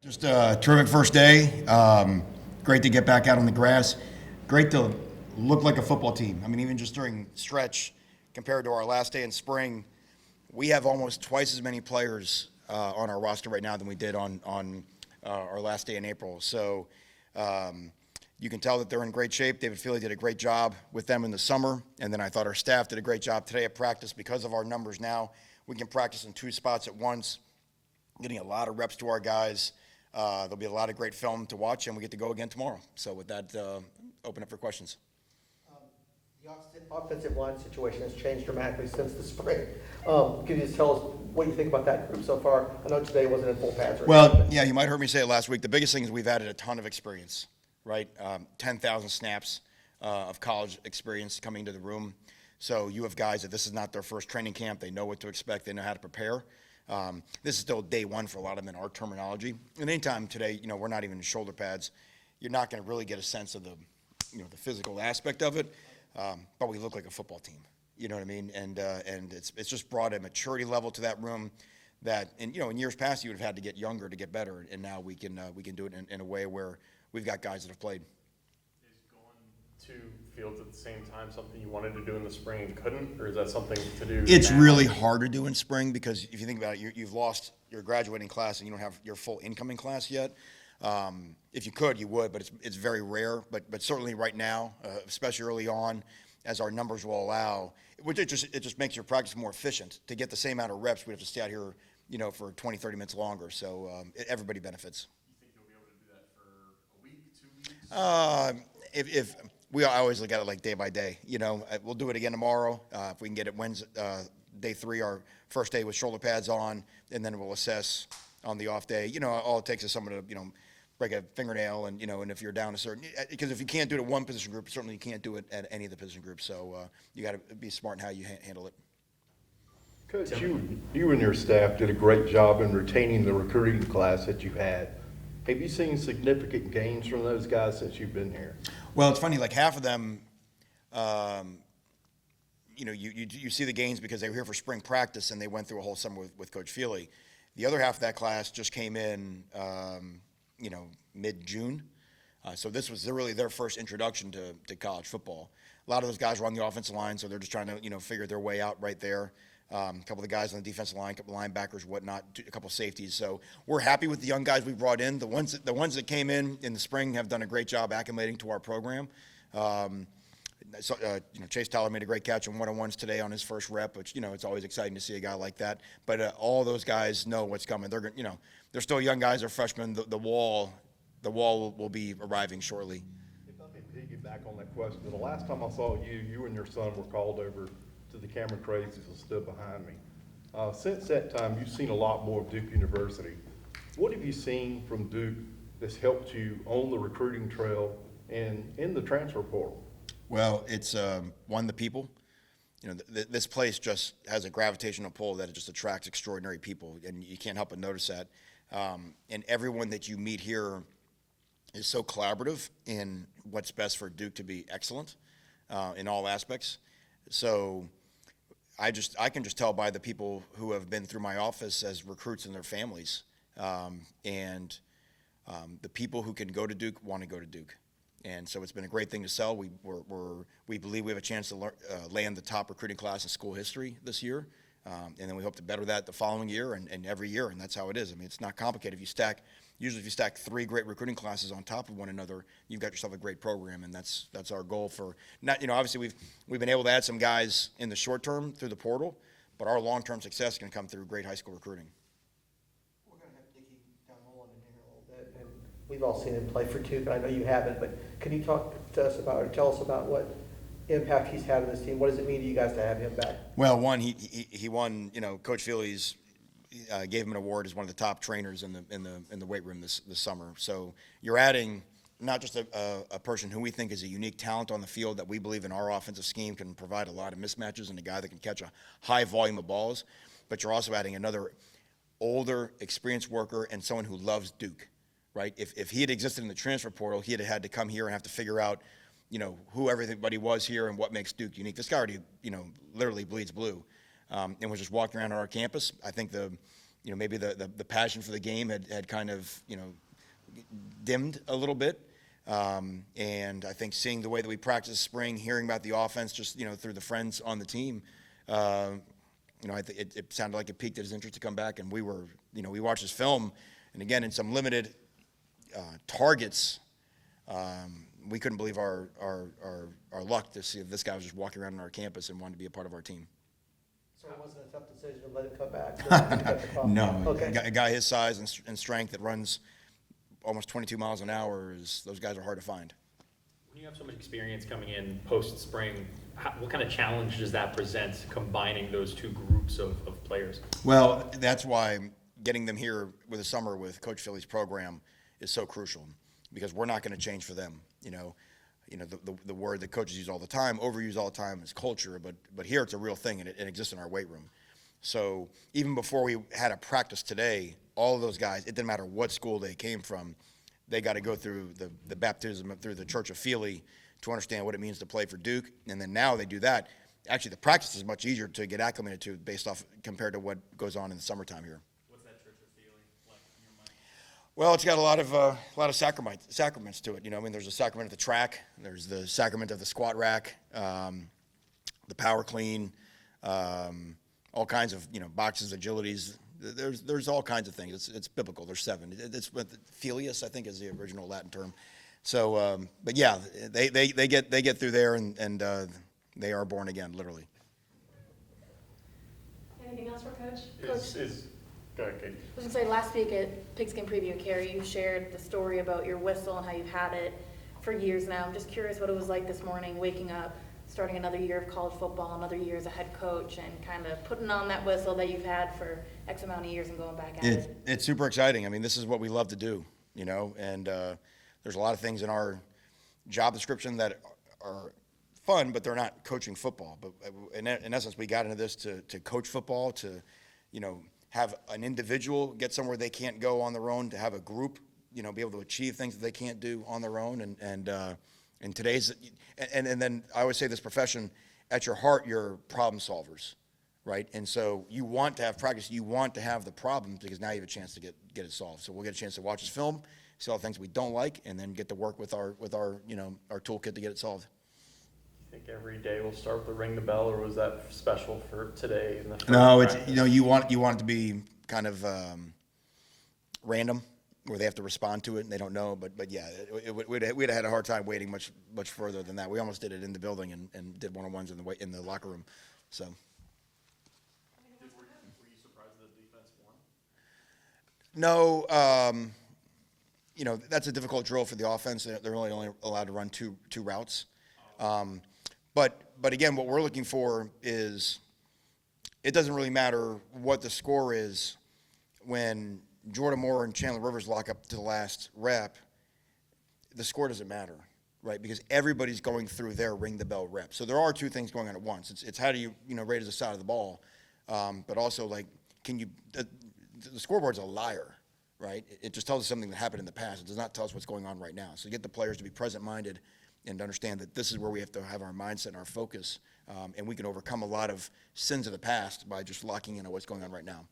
Just a terrific first day. Great to get back out on the grass. Great to look like a football team. I mean, even just during stretch, compared to our last day in spring, we have almost twice as many players on our roster right now than we did on our last day in April. So you can tell that they're in great shape. David Feely did a great job with them in the summer, and then I thought our staff did a great job today at practice. Because of our numbers now, we can practice in two spots at once, getting a lot of reps to our guys. There'll be a lot of great film to watch, and we get to go again tomorrow. So with that, open up for questions. The offensive line situation has changed dramatically since the spring. Can you just tell us what you think about that group so far? I know today wasn't in full pads. Well, yeah, you might heard me say it last week. The biggest thing is we've added a ton of experience, right? 10,000 snaps of college experience coming into the room. So you have guys that this is not their first training camp. They know what to expect. They know how to prepare. This is still day one for a lot of them in our terminology. And anytime today, we're not even in shoulder pads, you're not going to really get a sense of the physical aspect of it. But we look like a football team. You know what I mean? And it's just brought a maturity level to that room that, in years past you would have had to get younger to get better, and now we can do it in a way where we've got guys that have played. Is going to fields at the same time something you wanted to do in the spring and couldn't, or is that something to do? It's now? really hard to do in spring because if you think about it, you've lost your graduating class and you don't have your full incoming class yet. If you could, you would, but it's very rare. But certainly right now, especially early on, as our numbers will allow, it just makes your practice more efficient. To get the same amount of reps, we have to stay out here, for 20, 30 minutes longer. So everybody benefits. You think you'll be able to do that for a week, 2 weeks? If I always look at it like day by day. We'll do it again tomorrow. If we can get it Wednesday, day 3, our first day with shoulder pads on, and then we'll assess on the off day. All it takes is someone to, break a fingernail, and and if you're down a certain, because if you can't do it at one position group, certainly you can't do it at any of the position groups. So you got to be smart in how you handle it. Coach, you and your staff did a great job in retaining the recruiting class that you had. Have you seen significant gains from those guys since you've been here? Well, it's funny, like half of them, you see the gains because they were here for spring practice and they went through a whole summer with Coach Feely. The other half of that class just came in, mid-June. So this was really their first introduction to college football. A lot of those guys were on the offensive line, so they're just trying to, figure their way out right there. A couple of the guys on the defensive line, a couple of linebackers, whatnot, a couple of safeties. So we're happy with the young guys we brought in. The ones that came in the spring have done a great job acclimating to our program. Chase Tyler made a great catch on one-on-ones today on his first rep, which it's always exciting to see a guy like that. But all those guys know what's coming. They're they're still young guys. They're freshmen. The wall will be arriving shortly. If I may piggyback on that question, the last time I saw you and your son were called over to the Cameron Crazies and stood behind me. Since that time, you've seen a lot more of Duke University. What have you seen from Duke that's helped you on the recruiting trail and in the transfer portal? Well, it's the people. This place just has a gravitational pull that it just attracts extraordinary people, and you can't help but notice that. And everyone that you meet here is so collaborative in what's best for Duke to be excellent in all aspects. So I can just tell by the people who have been through my office as recruits and their families, and the people who can go to Duke want to go to Duke. And so it's been a great thing to sell. We believe we have a chance to land the top recruiting class in school history this year. And then we hope to better that the following year and every year, and that's how it is. I mean, it's not complicated. If you stack 3 great recruiting classes on top of one another, you've got yourself a great program, and that's our goal for not. Obviously we've been able to add some guys in the short term through the portal, but our long-term success can come through great high school recruiting. We're going to have Dickie Down in here a little bit, and we've all seen him play for Duke, and I know you haven't, but can you talk to us about, or tell us about what impact he's had on this team? What does it mean to you guys to have him back? Well, one, he won. Coach Feely's gave him an award as one of the top trainers in the weight room this summer. So you're adding not just a person who we think is a unique talent on the field that we believe in our offensive scheme can provide a lot of mismatches and a guy that can catch a high volume of balls, but you're also adding another older, experienced worker and someone who loves Duke, right? If he had existed in the transfer portal, he had to come here and have to figure out who everybody was here and what makes Duke unique. This guy already, literally bleeds blue, and was just walking around on our campus. I think maybe the passion for the game had kind of, dimmed a little bit. And I think seeing the way that we practiced spring, hearing about the offense just, through the friends on the team, I think it sounded like it piqued his interest to come back. And we watched his film, and again, in some limited targets, we couldn't believe our luck to see if this guy was just walking around on our campus and wanted to be a part of our team. So it wasn't a tough decision to let him come back? No, Okay. a guy his size and strength that runs almost 22 miles an hour, those guys are hard to find. When you have so much experience coming in post-spring, what kind of challenge does that present, combining those two groups of players? Well, that's why getting them here with the summer with Coach Philly's program is so crucial, because we're not going to change for them. The word that coaches use all the time, overuse all the time, is culture, but here it's a real thing, and it exists in our weight room. So even before we had a practice today, all of those guys, it didn't matter what school they came from, they got to go through the baptism through the Church of Philly to understand what it means to play for Duke. And then now they do that. Actually, the practice is much easier to get acclimated to based off compared to what goes on in the summertime here. What's that Church of Philly like in your mind? Well, it's got a lot of sacraments to it. There's a sacrament of the track, there's the sacrament of the squat rack, the power clean, all kinds of boxes, agilities. There's all kinds of things. It's biblical. There's 7. It's Filius, I think, is the original Latin term. So, but yeah, they get through there and they are born again, literally. Anything else for Coach? Go ahead, Kate. I was going to say, last week at Pigskin Preview, Carrie, you shared the story about your whistle and how you've had it for years now. I'm just curious what it was like this morning, waking up, starting another year of college football, another year as a head coach, and kind of putting on that whistle that you've had for X amount of years and going back at it. It's super exciting. This is what we love to do, and there's a lot of things in our job description that are fun, but they're not coaching football. But in essence, we got into this to coach football, to, have an individual get somewhere they can't go on their own, to have a group, be able to achieve things that they can't do on their own. And today's, and then I always say this profession, at your heart, you're problem solvers, right? And so you want to have practice, you want to have the problems, because now you have a chance to get it solved. So we'll get a chance to watch his film, see all the things we don't like, and then get to work with our our toolkit to get it solved. I think every day we'll start with the ring the bell, or was that special for today? In the No, first it's practice? you want it to be kind of random, where they have to respond to it and they don't know. But yeah, we'd have had a hard time waiting much further than that. We almost did it in the building and did one-on-ones in the locker room. So Were you surprised that the defense won? no, that's a difficult drill for the offense. They're really only allowed to run two routes. But again, what we're looking for is, it doesn't really matter what the score is when Jordan Moore and Chandler Rivers lock up to the last rep. The score doesn't matter, right? Because everybody's going through their ring the bell rep. So there are two things going on at once. It's how do you rate as a side of the ball, but also, like, can you? The scoreboard's a liar, right? It just tells us something that happened in the past. It does not tell us what's going on right now. So get the players to be present-minded and understand that this is where we have to have our mindset and our focus, and we can overcome a lot of sins of the past by just locking in on what's going on right now.